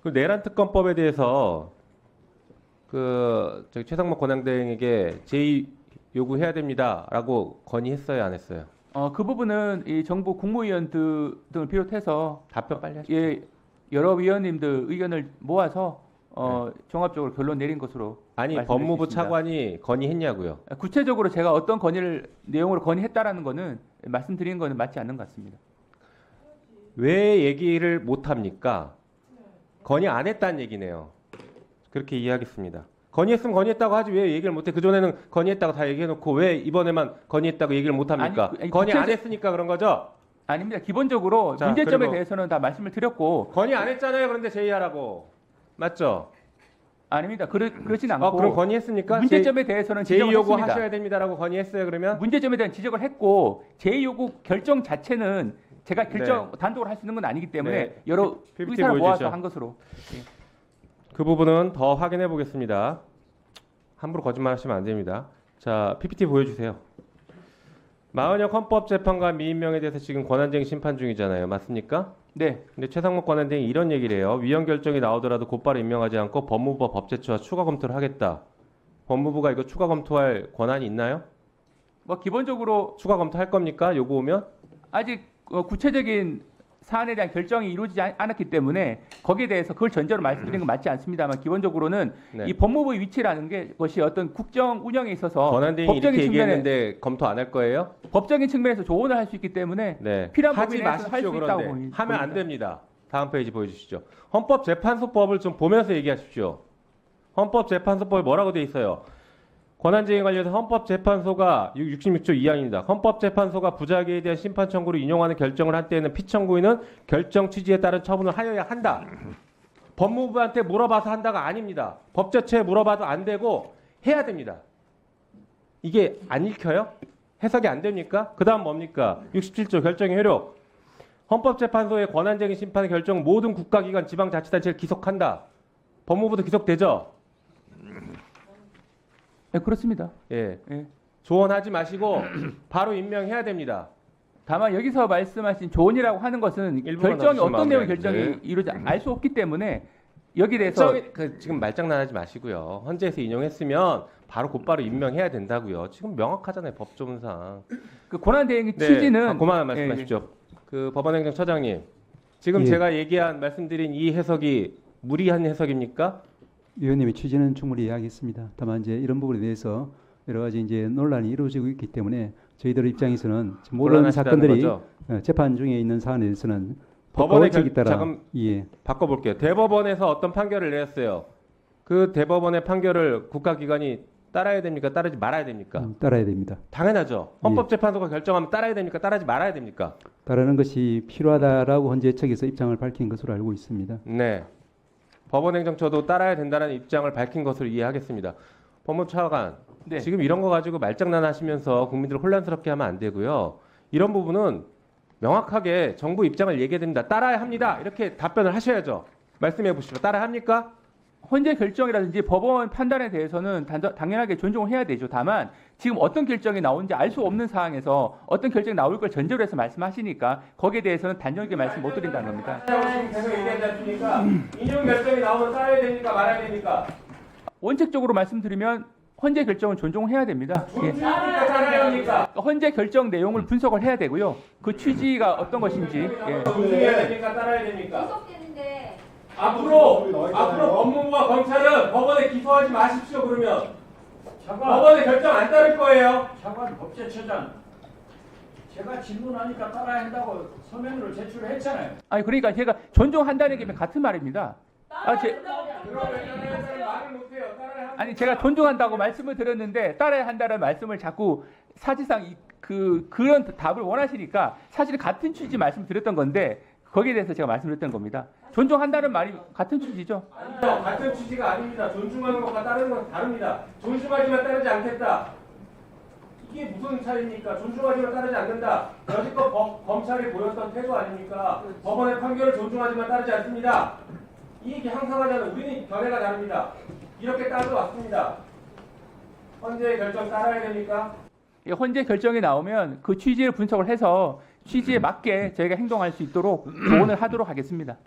그 내란 특검법에 대해서 저기 최상목 권한대행에게 제의 요구해야 됩니다라고 건의했어요, 안 했어요? 그 부분은 이 정부 국무위원 등을 비롯해서 답변 빨리 하시죠. 예, 여러 위원님들 의견을 모아서 종합적으로 결론 내린 것으로 아니 말씀드릴 법무부 수 있습니다. 차관이 건의했냐고요? 구체적으로 제가 어떤 내용으로 건의했다라는 거는 말씀드리는 거는 맞지 않는 것 같습니다. 왜 얘기를 못 합니까? 건의 안 했다는 얘기네요. 그렇게 이해하겠습니다. 건의했으면 건의했다고 하지 왜 얘기를 못해? 그전에는 건의했다고 다 얘기해놓고 왜 이번에만 건의했다고 얘기를 못 합니까? 아니, 건의 안 했으니까 그런 거죠? 아닙니다. 기본적으로 자, 문제점에 그리고 대해서는 다 말씀을 드렸고 건의 안 했잖아요. 그런데 제의하라고. 맞죠? 아닙니다. 그렇진 않고 그럼 건의했습니까? 문제점에 대해서는 제의 지적을 요구 했습니다. 하셔야 됩니다라고 건의했어요. 그러면 문제점에 대한 지적을 했고 제의 요구 결정 자체는 제가 결정 네. 단독으로 할 수 있는 건 아니기 때문에 네. 여러 PPT 의사를 모아서 보여주시죠. 한 것으로. 그 부분은 더 확인해 보겠습니다. 함부로 거짓말하시면 안 됩니다. 자, PPT 보여주세요. 마은혁 헌법재판관 미임명에 대해서 지금 권한쟁의 심판 중이잖아요. 맞습니까? 네. 근데 최상목 권한대행이 이런 얘기를 해요. 위헌 결정이 나오더라도 곧바로 임명하지 않고 법무부와 법제처와 추가 검토를 하겠다. 법무부가 이거 추가 검토할 권한이 있나요? 뭐 기본적으로 추가 검토할 겁니까? 요거 오면? 아직 구체적인 사안에 대한 결정이 이루어지지 않았기 때문에 거기에 대해서 그걸 전제로 말씀드리는 건 맞지 않습니다만 기본적으로는 네. 이 법무부의 위치라는 것이 어떤 국정 운영에 있어서 권한대행이 이렇게 법적인 측면에 얘기했는데 검토 안 할 거예요? 법적인 측면에서 조언을 할 수 있기 때문에 네. 필요한 하지 범위 내에서 할 마십시오. 수 있다고 그런데 봅니다. 하면 안 됩니다. 다음 페이지 보여주시죠. 헌법재판소법을 좀 보면서 얘기하십시오. 헌법재판소법에 뭐라고 돼 있어요? 권한쟁의 관련해서 헌법재판소가 66조 2항입니다. 헌법재판소가 부작위에 대한 심판 청구를 인용하는 결정을 할 때에는 피청구인은 결정 취지에 따른 처분을 하여야 한다. 법무부한테 물어봐서 한다가 아닙니다. 법제처에 물어봐도 안 되고 해야 됩니다. 이게 안 읽혀요? 해석이 안 됩니까? 그 다음 뭡니까? 67조 결정의 효력. 헌법재판소의 권한쟁의 심판 결정 모든 국가기관 지방자치단체를 기속한다. 법무부도 기속되죠? 네, 그렇습니다. 예. 예. 조언하지 마시고 바로 임명해야 됩니다. 다만 여기서 말씀하신 조언이라고 하는 것은 일부만 결정이 넣어주시면 어떤 내용의 마무리하겠습니다. 결정이 이루어지 알 수 없기 때문에 여기에 대해서 지금 말장난하지 마시고요. 헌재에서 인용했으면 바로 곧바로 임명해야 된다고요. 지금 명확하잖아요. 법조문상. 그 권한대행의 네, 취지는 그만 말씀하십시오. 그 법원행정처장님, 지금 예. 제가 말씀드린 이 해석이 무리한 해석입니까? 위원님의 취지는 충분히 이해하겠습니다. 다만 이제 이런 부분에 대해서 여러 가지 이제 논란이 이루어지고 있기 때문에 저희들 입장에서는 지금 모든 곤란하시다는 사건들이 거죠? 재판 중에 있는 사안에 대해서는 법원의 법칙에 따라 잠깐 예, 바꿔볼게요. 대법원에서 어떤 판결을 내렸어요. 그 대법원의 판결을 국가기관이 따라야 됩니까? 따르지 말아야 됩니까? 따라야 됩니다. 당연하죠. 예. 헌법재판소가 결정하면 따라야 됩니까? 따르지 말아야 됩니까? 따르는 것이 필요하다라고 헌재 측에서 입장을 밝힌 것으로 알고 있습니다. 네. 법원행정처도 따라야 된다는 입장을 밝힌 것으로 이해하겠습니다. 법무차관, 네. 지금 이런 거 가지고 말장난하시면서 국민들을 혼란스럽게 하면 안 되고요. 이런 부분은 명확하게 정부 입장을 얘기해야 됩니다. 따라야 합니다. 이렇게 답변을 하셔야죠. 말씀해 보시죠. 따라야 합니까? 헌재 결정이라든지 법원 판단에 대해서는 당연하게 존중을 해야 되죠. 다만 지금 어떤 결정이 나오는지 알 수 없는 상황에서 어떤 결정이 나올 걸 전제로 해서 말씀하시니까 거기에 대해서는 단정하게 말씀 못 드린다는 겁니다. 지금 계속 얘기하지 않습니까? 인용 결정이 나오면 따라야 됩니까? 말아야 됩니까? 원칙적으로 말씀드리면 헌재 결정은 존중해야 됩니다. 예. 따라야 합니까? 헌재 결정 내용을 분석을 해야 되고요. 그 취지가 어떤 것인지 예. 존중해야 됩니까? 따라야 됩니까? 구속되는데 앞으로 법무부와 검찰은 법원에 기소하지 마십시오. 그러면 법원의 결정 안 따를 거예요. 차관 법제처장 제가 질문하니까 따라야 한다고 서면으로 제출했잖아요. 아니 그러니까 제가 존중한다는 게 같은 말입니다. 말을 못해요. 따라야 합니다. 아니 제가 존중한다고 말씀을 드렸는데 따라야 한다는 말씀을 자꾸 사실상 그런 답을 원하시니까 사실 같은 취지 말씀드렸던 건데 거기에 대해서 제가 말씀드렸던 겁니다. 존중한다는 말이 같은 취지죠. 아니요, 같은 취지가 아닙니다. 존중하는 것과 따르는 건 다릅니다. 존중하지만 따르지 않겠다. 이게 무슨 차이입니까? 존중하지만 따르지 않는다. 여지껏 검찰이 보였던 태도 아닙니까? 법원의 판결을 존중하지만 따르지 않습니다. 이 얘기 항상 하잖아요. 우리는 견해가 다릅니다. 이렇게 따져왔습니다. 헌재의 결정 따라야 됩니까? 이 헌재 결정이 나오면 그 취지를 분석을 해서 취지에 맞게 저희가 행동할 수 있도록 조언을 하도록 하겠습니다.